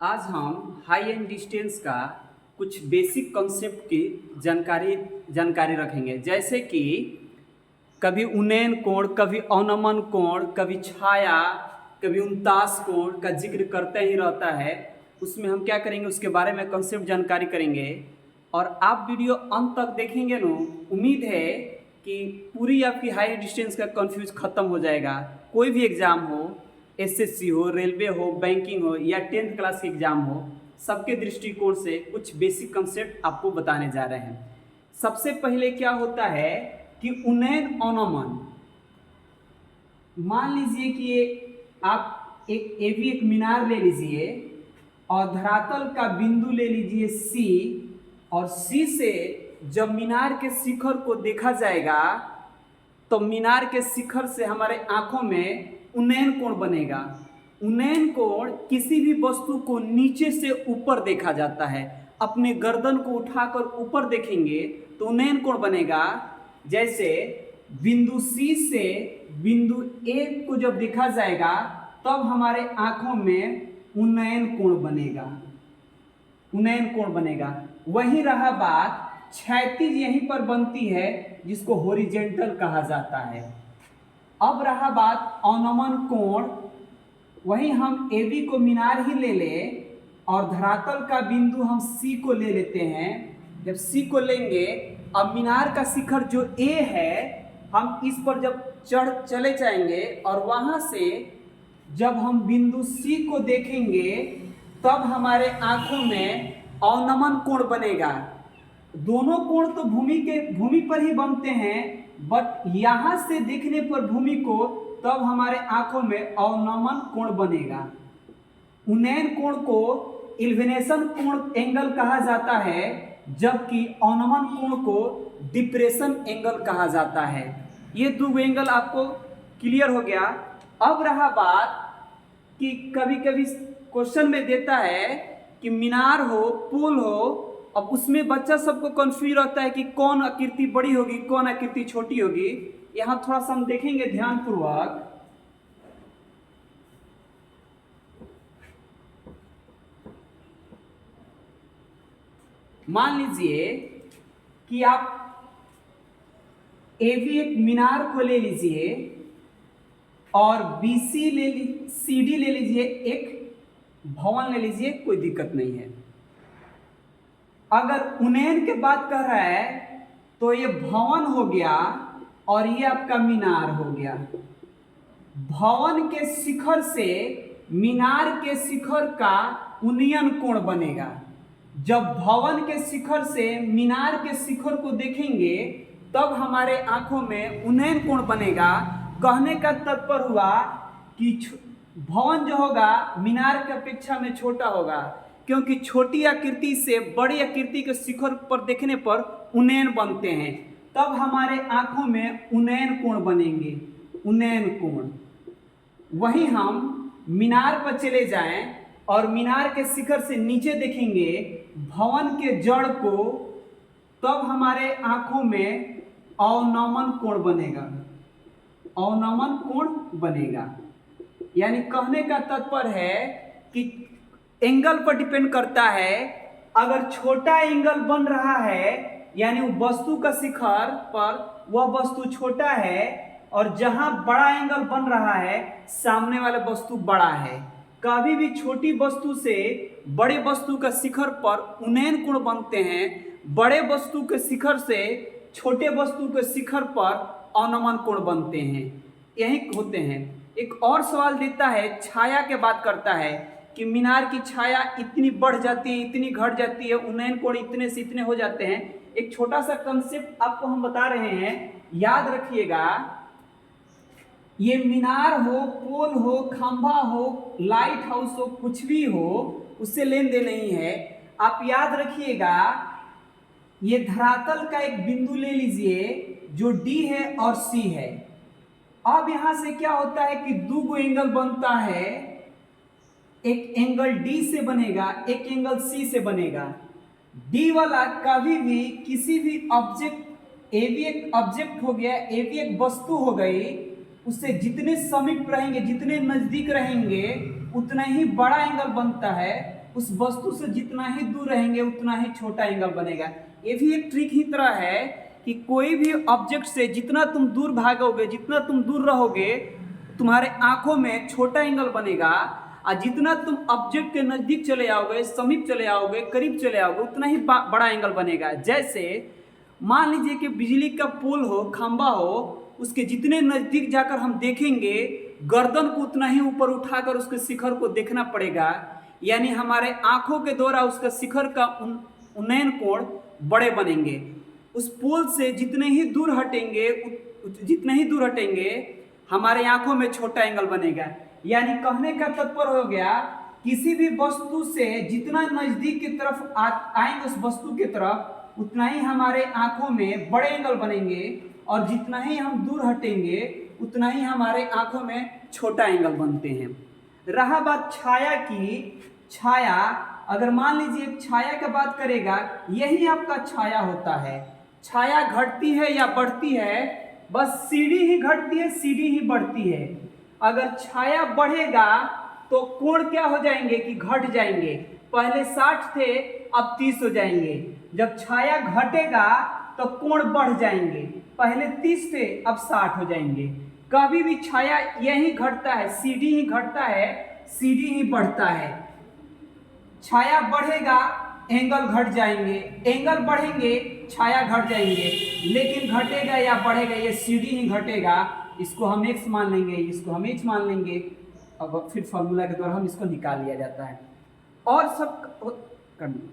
आज हम high and distance का कुछ बेसिक कॉन्सेप्ट की जानकारी रखेंगे, जैसे कि कभी उन्नयन कोण, कभी अवनमन कोण, कभी छाया, कभी उनतास कोण का जिक्र करते ही रहता है। उसमें हम क्या करेंगे, उसके बारे में कॉन्सेप्ट जानकारी करेंगे। और आप वीडियो अंत तक देखेंगे नो, उम्मीद है कि पूरी आपकी हाई डिस्टेंस का कन्फ्यूज खत्म हो जाएगा। कोई भी एग्ज़ाम हो, एसएससी हो, रेलवे हो, बैंकिंग हो या 10th क्लास के एग्ज़ाम हो, सबके दृष्टिकोण से कुछ बेसिक कंसेप्ट आपको बताने जा रहे हैं। सबसे पहले क्या होता है कि उन्नयन अवनमन। मान लीजिए कि आप एक मीनार ले लीजिए और धरातल का बिंदु ले लीजिए सी, और सी से जब मीनार के शिखर को देखा जाएगा तो मीनार के शिखर से हमारे आंखों में उन्नयन कोण बनेगा। उन्नयन कोण किसी भी वस्तु को नीचे से ऊपर देखा जाता है। अपने गर्दन को उठाकर ऊपर देखेंगे तो उन्नयन कोण बनेगा। जैसे बिंदु सी से बिंदु ए को जब देखा जाएगा तब हमारे आंखों में उन्नयन कोण बनेगा, उन्नयन कोण बनेगा। वही रहा बात क्षैतिज, यहीं पर बनती है जिसको हॉरिजेंटल कहा जाता है। अब रहा बात अवनमन कोण। वही हम एबी को मीनार ही ले ले और धरातल का बिंदु हम सी को ले लेते हैं। जब सी को लेंगे, अब मीनार का शिखर जो ए है, हम इस पर जब चले जाएंगे और वहां से जब हम बिंदु सी को देखेंगे तब हमारे आंखों में अवनमन कोण बनेगा। दोनों कोण तो भूमि पर ही बनते हैं, बट यहां से देखने पर भूमि को तब हमारे आंखों में अवनमन कोण बनेगा। उन्नयन कोण को इल्विनेशन कोण एंगल कहा जाता है, जबकि अवनमन कोण को डिप्रेशन एंगल कहा जाता है। ये दो एंगल आपको क्लियर हो गया। अब रहा बात कि कभी कभी क्वेश्चन में देता है कि मीनार हो, पुल हो, अब उसमें बच्चा सबको कंफ्यूज रहता है कि कौन आकृति बड़ी होगी, कौन आकृति छोटी होगी। यहां थोड़ा सा हम देखेंगे ध्यानपूर्वक। मान लीजिए कि आप एबी एक मीनार को ले लीजिए और बीसी सीडी ले लीजिए, एक भवन ले लीजिए, कोई दिक्कत नहीं है। अगर उन्नयन के बात कर रहा है तो ये भवन हो गया और ये आपका मीनार हो गया। भवन के शिखर से मीनार के शिखर का उन्नयन कोण बनेगा। जब भवन के शिखर से मीनार के शिखर को देखेंगे तब हमारे आंखों में उन्नयन कोण बनेगा। कहने का तात्पर्य हुआ कि भवन जो होगा मीनार की अपेक्षा में छोटा होगा, क्योंकि छोटी आकृति से बड़ी आकृति के शिखर पर देखने पर उन्नयन बनते हैं। तब हमारे आंखों में उन्नयन कोण बनेंगे, उन्नयन कोण। वही हम मीनार पर चले जाएं और मीनार के शिखर से नीचे देखेंगे भवन के जड़ को, तब हमारे आंखों में अवनमन कोण बनेगा, अवनमन कोण बनेगा। यानी कहने का तात्पर्य है कि एंगल पर डिपेंड करता है। अगर छोटा एंगल बन रहा है यानी वस्तु का शिखर पर वह वस्तु छोटा है, और जहां बड़ा एंगल बन रहा है सामने वाला वस्तु बड़ा है। कभी भी छोटी वस्तु से बड़े वस्तु का शिखर पर उन्नयन कोण बनते हैं, बड़े वस्तु के शिखर से छोटे वस्तु के शिखर पर अवनमन कोण बनते हैं। यही होते हैं। एक और सवाल देता है, छाया के बात करता है कि मीनार की छाया इतनी बढ़ जाती है, इतनी घट जाती है, उन्नयन कोण इतने से इतने हो जाते हैं। एक छोटा सा कंसेप्ट आपको हम बता रहे हैं, याद रखिएगा। ये मीनार हो, पोल हो, खंभा हो, लाइट हाउस हो, कुछ भी हो, उससे लेन देन नहीं है। आप याद रखिएगा, ये धरातल का एक बिंदु ले लीजिए जो डी है और सी है। अब यहां से क्या होता है कि दो एंगल बनता है, एक एंगल डी से बनेगा, एक एंगल सी से बनेगा। डी वाला कभी भी किसी भी ऑब्जेक्ट, ए भी एक ऑब्जेक्ट हो गया, ए भी एक वस्तु हो गई, उससे जितने समीप रहेंगे, जितने नजदीक रहेंगे, उतना ही बड़ा एंगल बनता है। उस वस्तु से जितना ही दूर रहेंगे उतना ही छोटा एंगल बनेगा। ये भी एक ट्रिक ही तरह है कि कोई भी ऑब्जेक्ट से जितना तुम दूर भागोगे, जितना तुम दूर रहोगे, तुम्हारे आंखों में छोटा एंगल बनेगा, और जितना तुम ऑब्जेक्ट के नजदीक चले आओगे, समीप चले आओगे, करीब चले आओगे, उतना ही बड़ा एंगल बनेगा। जैसे मान लीजिए कि बिजली का पोल हो, खंबा हो, उसके जितने नजदीक जाकर हम देखेंगे, गर्दन को उतना ही ऊपर उठाकर उसके शिखर को देखना पड़ेगा, यानी हमारे आंखों के द्वारा उसका शिखर का उन्नयन कोण बड़े बनेंगे। उस पोल से जितने ही दूर हटेंगे हमारे आंखों में छोटा एंगल बनेगा। यानी कहने का तात्पर्य हो गया, किसी भी वस्तु से जितना नजदीक की तरफ आएंगे उस वस्तु की तरफ, उतना ही हमारे आंखों में बड़े एंगल बनेंगे, और जितना ही हम दूर हटेंगे उतना ही हमारे आंखों में छोटा एंगल बनते हैं। रहा बात छाया की, छाया अगर मान लीजिए छाया की बात करेगा, यही आपका छाया होता है। छाया घटती है या बढ़ती है, बस सीढ़ी ही घटती है, सीढ़ी ही बढ़ती है। अगर छाया बढ़ेगा तो कोण क्या हो जाएंगे कि घट जाएंगे, पहले 60 थे अब 30 हो जाएंगे। जब छाया घटेगा तो कोण बढ़ जाएंगे, पहले 30 थे अब 60 हो जाएंगे। कभी भी छाया यही घटता है, सीढ़ी ही घटता है, सीढ़ी ही बढ़ता है। छाया बढ़ेगा एंगल घट जाएंगे, एंगल बढ़ेंगे छाया घट जाएंगे, लेकिन घटेगा या बढ़ेगा ये सीढ़ी ही घटेगा। इसको हम x मान लेंगे, इसको हम h मान लेंगे, अब फिर फॉर्मूला के द्वारा हम इसको निकाल लिया जाता है। और सब करना